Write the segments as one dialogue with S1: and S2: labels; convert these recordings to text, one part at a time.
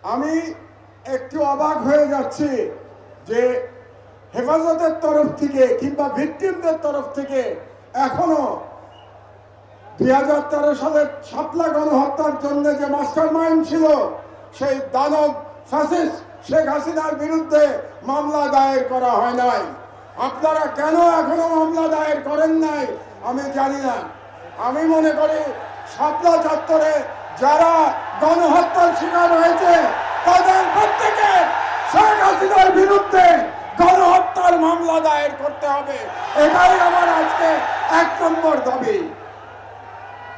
S1: আমি একটু অবাক হয়ে যাচ্ছি যে হেফাজতের তরফ থেকে কিংবা ভিকটিমদের তরফ থেকে এখনো 2013 সালের শাপলা গণহত্যার জন্য যে মাস্টার মাইন্ড ছিল সেই দানব ফ্যাসিস্ট শেখ হাসিনার বিরুদ্ধে মামলা দায়ের করা হয় নাই। আপনারা কেন এখনো মামলা দায়ের করেন নাই আমি জানি না। আমি মনে করি শাপলা চত্বরে যারা গণহত্যার শিকার হয়েছে তাদের প্রত্যেকে শেখ হাসিনার বিরুদ্ধে গণহত্যার মামলা দায়ের করতে হবে। এটাই আমার আজকে 1 নম্বর দাবি।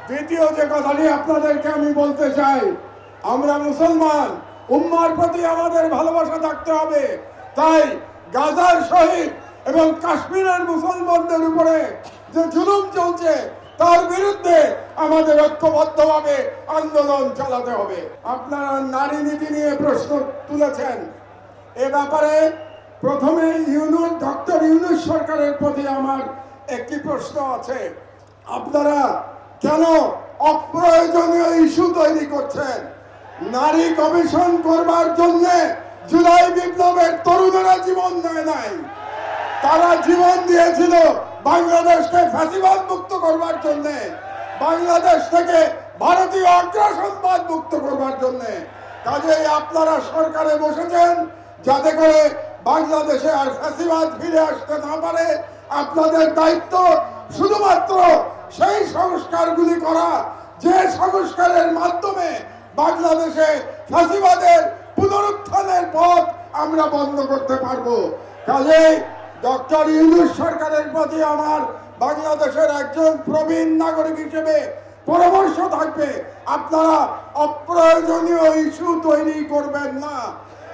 S1: দ্বিতীয় যে কথাটি আপনাদেরকে আমি বলতে চাই, আমরা মুসলমান, উম্মার প্রতি আমাদের ভালোবাসা থাকতে হবে। তাই গাজার শহীদ এবং কাশ্মীরের মুসলমানদের উপরে যে জুলুম চলছে তার বিরুদ্ধে আমাদের ঐক্যবদ্ধভাবে আন্দোলন চালাতে হবে। আপনারা নারী নীতি নিয়ে প্রশ্ন তুলেছেন। এ ব্যাপারে প্রথমে ডক্টর ইউনূস সরকারের প্রতি আমার একটি প্রশ্ন আছে। আপনারা কেন অপ্রয়োজনীয় ইস্যু তৈরি করছেন? নারী কমিশন করবার জন্য জুলাই বিপ্লবের তরুণেরা জীবন দেয় নাই, তারা জীবন দিয়েছিল বাংলাদেশকে ফ্যাসিবাদ মুক্ত করবার জন্য, বাংলাদেশ থেকে ভারতীয় আগ্রাসনবাদ মুক্ত করবার জন্য। কাজেই আপনারা সরকারে বসেছেন যাতে করে বাংলাদেশে আর ফ্যাসিবাদ ফিরে আসতে না পারে। আপনাদের দায়িত্ব শুধুমাত্র সেই সংস্কারগুলি করা যে সংস্কারের মাধ্যমে বাংলাদেশে ফ্যাসিবাদের পুনরুত্থানের পথ আমরা বন্ধ করতে পারবো। কাজেই ডক্টর ইউনূস সরকারের প্রতি আমার বাংলাদেশের একজন প্রবীণ নাগরিক হিসেবে পরামর্শ থাকবে, আপনারা অপ্রয়োজনীয় ইস্যু তৈরি করবেন না।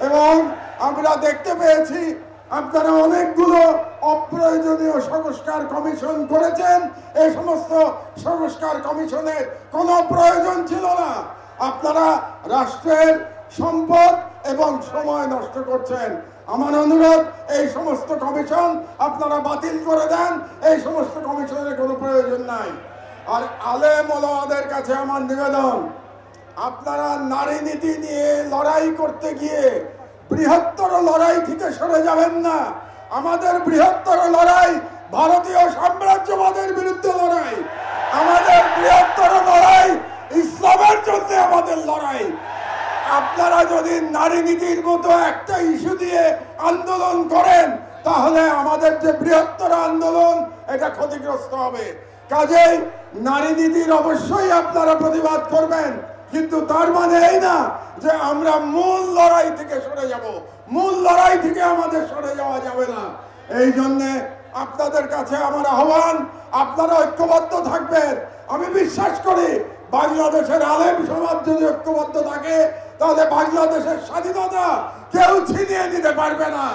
S1: এবং আমরা দেখতে পেয়েছি আপনারা অনেকগুলো অপ্রয়োজনীয় সংস্কার কমিশন করেছেন। এই সমস্ত সংস্কার কমিশনের কোনো প্রয়োজন ছিল না। আপনারা রাষ্ট্রের সম্পদ এবং সময় নষ্ট করছেন। আমার অনুরোধ, এই সমস্ত কমিশন আপনারা বাতিল করে দেন। এই সমস্ত কমিশনের কোনো প্রয়োজন নাই। আর আলেম ওলামাদের কাছে আমার নিবেদন, আপনারা নারী নীতি নিয়ে লড়াই করতে গিয়ে বৃহত্তর লড়াই থেকে সরে যাবেন না। আমাদের বৃহত্তর লড়াই ভারতীয় সাম্রাজ্যবাদের বিরুদ্ধে লড়াই, আমাদের বৃহত্তর লড়াই ইসলামের জন্য আমাদের লড়াই। আপনারা যদি নারী নীতির মতো একটা ইস্যু দিয়ে আন্দোলন করেন তাহলে আমাদের যে বৃহত্তর আন্দোলন এটা ক্ষতিগ্রস্ত হবে। কাজেই নারী নীতির অবশ্যই আপনারা প্রতিবাদ করবেন, কিন্তু তার মানে এই না যে আমরা মূল লড়াই থেকে সরে যাব। মূল লড়াই থেকে আমাদের সরে যাওয়া যাবে না। এই জন্য আপনাদের কাছে আমার আহ্বান, আপনারা ঐক্যবদ্ধ থাকবেন। আমি বিশ্বাস করি বাংলাদেশের আলেম সমাজ যদি ঐক্যবদ্ধ থাকে তাহলে বাংলাদেশের স্বাধীনতা কেউ ছিনিয়ে নিতে পারবে না।